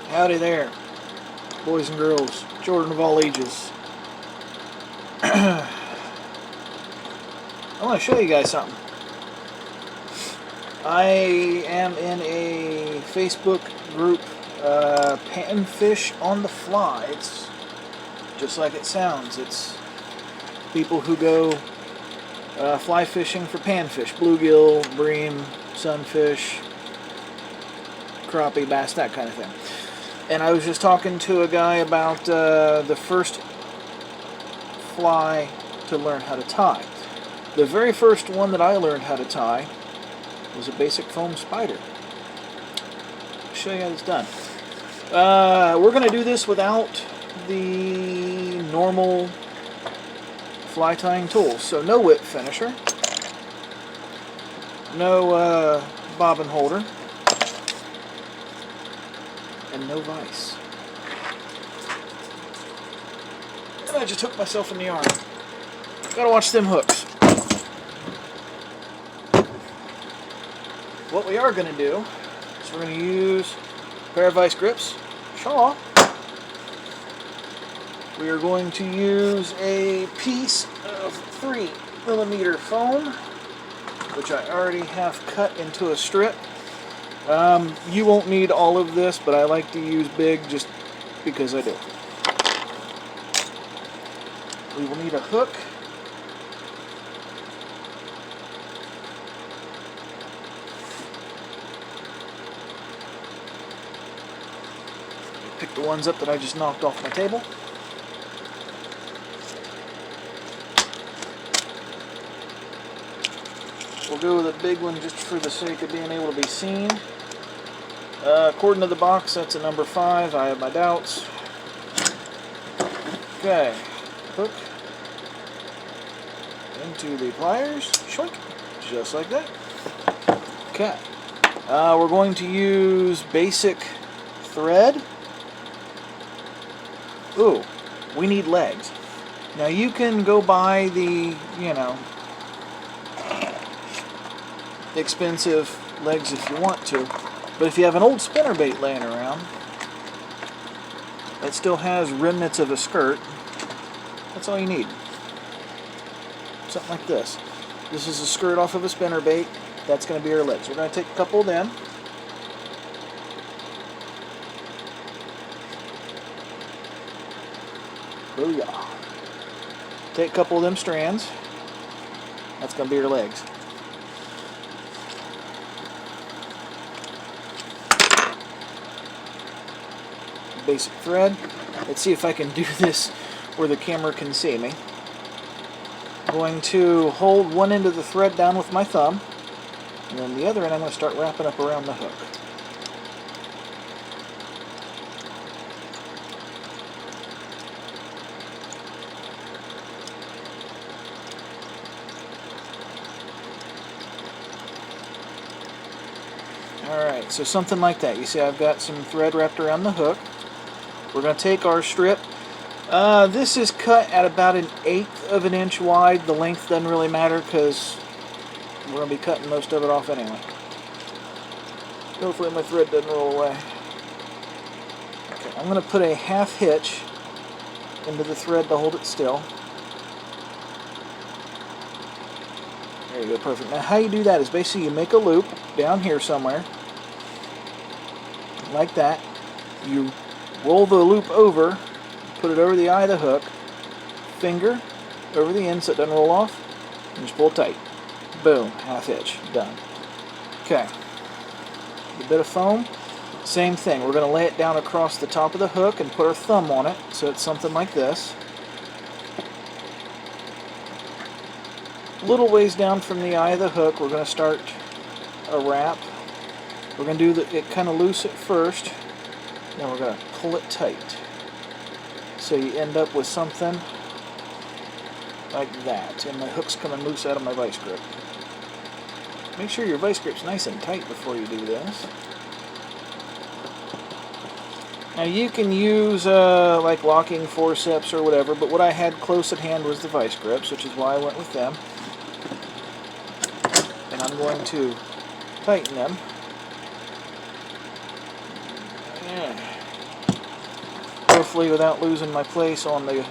Howdy there, boys and girls, children of all ages. I want to show you guys something. I am in a Facebook group, Panfish on the Fly. It's just like it sounds. It's people who go fly fishing for panfish, bluegill, bream, sunfish, crappie, bass, that kind of thing. And I was just talking to a guy about the first fly to learn how to tie. The very first one that I learned how to tie was a basic foam spider. I'll show you how it's done. We're going to do this without the normal fly tying tools. So no whip finisher, no bobbin holder, and no vise. And I just hooked myself in the arm. Gotta watch them hooks. What we are going to do is we're going to use a pair of vice grips, Shaw. We are going to use a piece of 3mm foam, which I already have cut into a strip. You won't need all of this, but I like to use big just because I do. We will need a hook. Pick the ones up that I just knocked off my table. We'll go with a big one just for the sake of being able to be seen. According to the box, that's a number 5. I have my doubts. Okay, hook into the pliers, shoink, just like that. Okay, we're going to use basic thread. Ooh, we need legs. Now you can go buy the, expensive legs if you want to, but if you have an old spinnerbait laying around that still has remnants of a skirt, that's all you need. Something like this. This is a skirt off of a spinnerbait. That's going to be our legs. We're going to take a couple of them. Booyah. Take a couple of them strands. That's going to be our legs. Basic thread. Let's see if I can do this where the camera can see me. I'm going to hold one end of the thread down with my thumb, and then the other end I'm going to start wrapping up around the hook. Alright, so something like that. You see I've got some thread wrapped around the hook. We're going to take our strip. This is cut at about 1/8 of an inch wide. The length doesn't really matter because we're going to be cutting most of it off anyway. Hopefully my thread doesn't roll away. Okay, I'm going to put a half hitch into the thread to hold it still. There you go, perfect. Now how you do that is basically you make a loop down here somewhere, like that. You roll the loop over, put it over the eye of the hook, finger over the end so it doesn't roll off, and just pull tight. Boom, half hitch, done. Okay, a bit of foam, same thing. We're going to lay it down across the top of the hook and put our thumb on it so it's something like this. A little ways down from the eye of the hook, we're going to start a wrap. We're going to do it kind of loose at first, then we're going to pull it tight. So you end up with something like that. And my hook's coming loose out of my vice grip. Make sure your vice grip's nice and tight before you do this. Now you can use like locking forceps or whatever, but what I had close at hand was the vice grips, which is why I went with them. And I'm going to tighten them. carefully without losing my place on the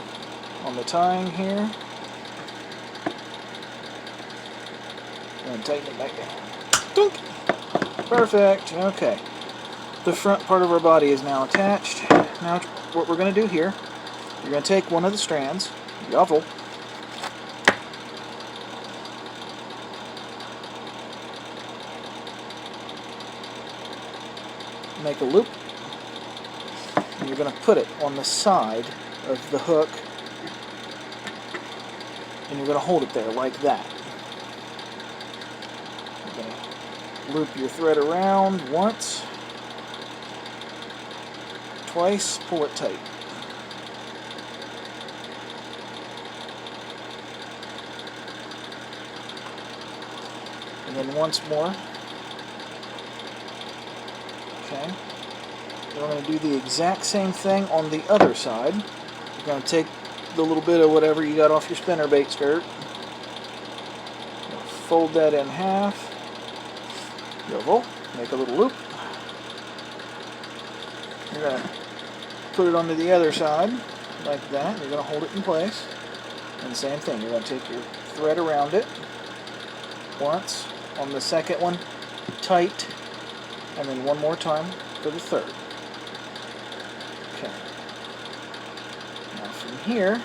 tying here. And tighten it back down. Dunk! Perfect. Okay. The front part of our body is now attached. Now what we're going to do here, you're going to take one of the strands, yavel, make a loop, and you're going to put it on the side of the hook, and you're going to hold it there like that. You're going to loop your thread around once, twice, pull it tight. And then once more. Okay. Then we're going to do the exact same thing on the other side. You're going to take the little bit of whatever you got off your spinnerbait skirt. Fold that in half. Yovel. Make a little loop. You're going to put it onto the other side like that. You're going to hold it in place. And same thing. You're going to take your thread around it once. On the second one, tight. And then one more time for the third. Okay. Now from here,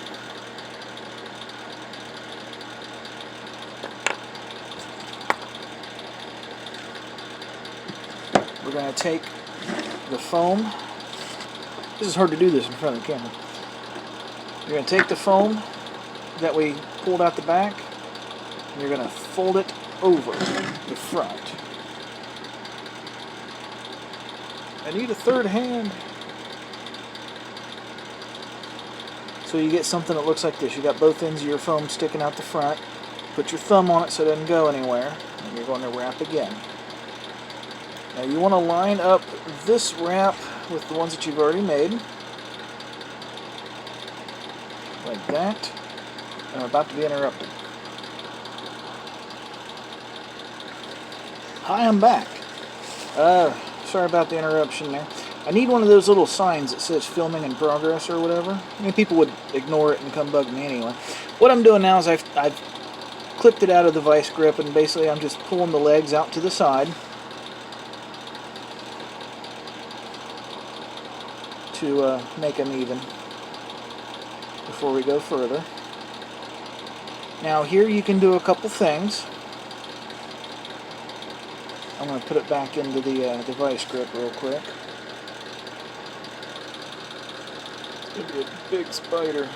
we're going to take the foam. This is hard to do this in front of the camera. You're going to take the foam that we pulled out the back, and you're going to fold it over the front. I need a third hand. So you get something that looks like this. You got both ends of your foam sticking out the front. Put your thumb on it so it doesn't go anywhere. And you're going to wrap again. Now you want to line up this wrap with the ones that you've already made. Like that. And I'm about to be interrupted. Hi, I'm back. Sorry about the interruption there. I need one of those little signs that says filming in progress or whatever. I mean, people would ignore it and come bug me anyway. What I'm doing now is I've clipped it out of the vice grip, and basically I'm just pulling the legs out to the side to make them even before we go further. Now here you can do a couple things. I'm going to put it back into the vice grip real quick. It's going to be a big spider.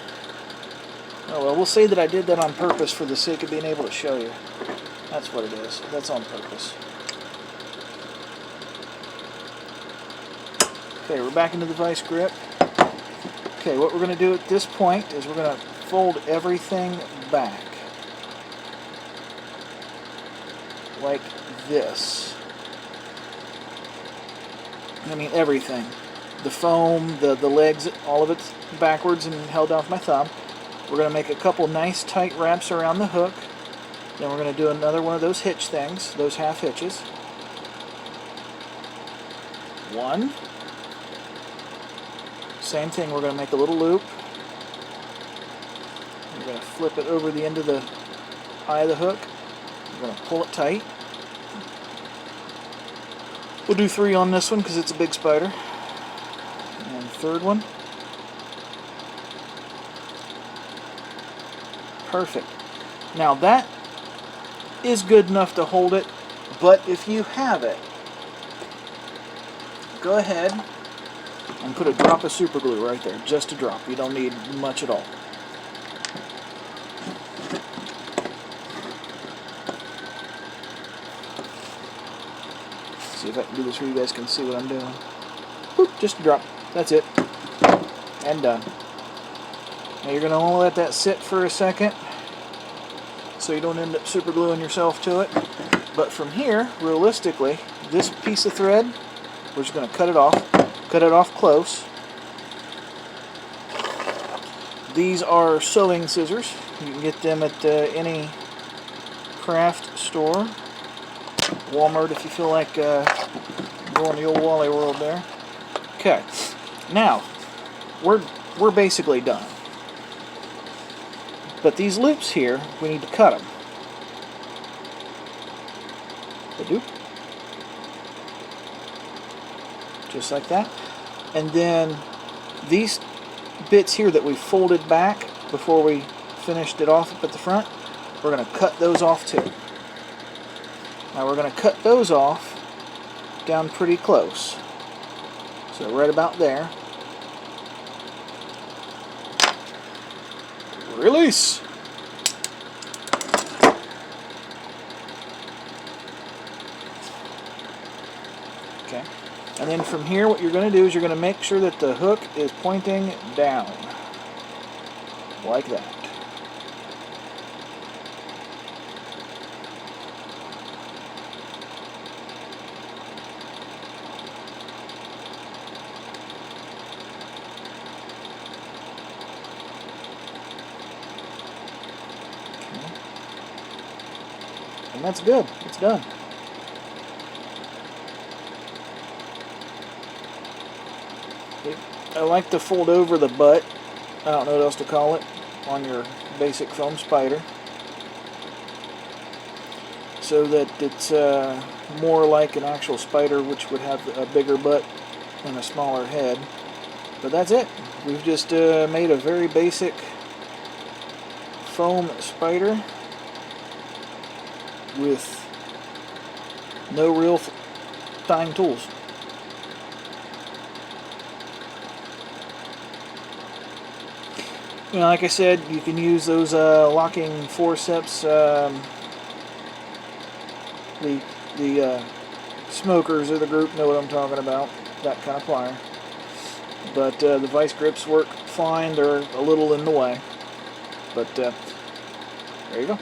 Oh well, we'll say that I did that on purpose for the sake of being able to show you. That's what it is. That's on purpose. Okay, we're back into the vice grip. Okay, what we're going to do at this point is we're going to fold everything back. Like this. I mean everything. The foam, the legs, all of it's backwards and held down with my thumb. We're going to make a couple nice tight wraps around the hook. Then we're going to do another one of those hitch things, those half hitches. One. Same thing, we're going to make a little loop. We're going to flip it over the end of the eye of the hook. We're going to pull it tight. We'll do 3 on this one because it's a big spider. And the third one. Perfect. Now that is good enough to hold it, but if you have it, go ahead and put a drop of super glue right there. Just a drop. You don't need much at all. See if I can do this where you guys can see what I'm doing. Boop, just a drop. That's it. And done. Now you're going to want to let that sit for a second so you don't end up super gluing yourself to it. But from here, realistically, this piece of thread, we're just going to cut it off close. These are sewing scissors. You can get them at any craft store. Walmart if you feel like going the old Wally World there. Okay, now we're basically done. But these loops here, we need to cut them. Just like that. And then these bits here that we folded back before we finished it off up at the front, we're going to cut those off too. Now we're going to cut those off down pretty close. So right about there. Release! Okay. And then from here, what you're going to do is you're going to make sure that the hook is pointing down. Like that. Okay. And that's good. It's done. I like to fold over the butt, I don't know what else to call it, on your basic foam spider, so that it's more like an actual spider, which would have a bigger butt and a smaller head. But that's it. We've just made a very basic foam spider with no real fine tools. You know, like I said, you can use those locking forceps. The smokers of the group know what I'm talking about. That kind of plier. But the vice grips work fine. They're a little in the way. But there you go.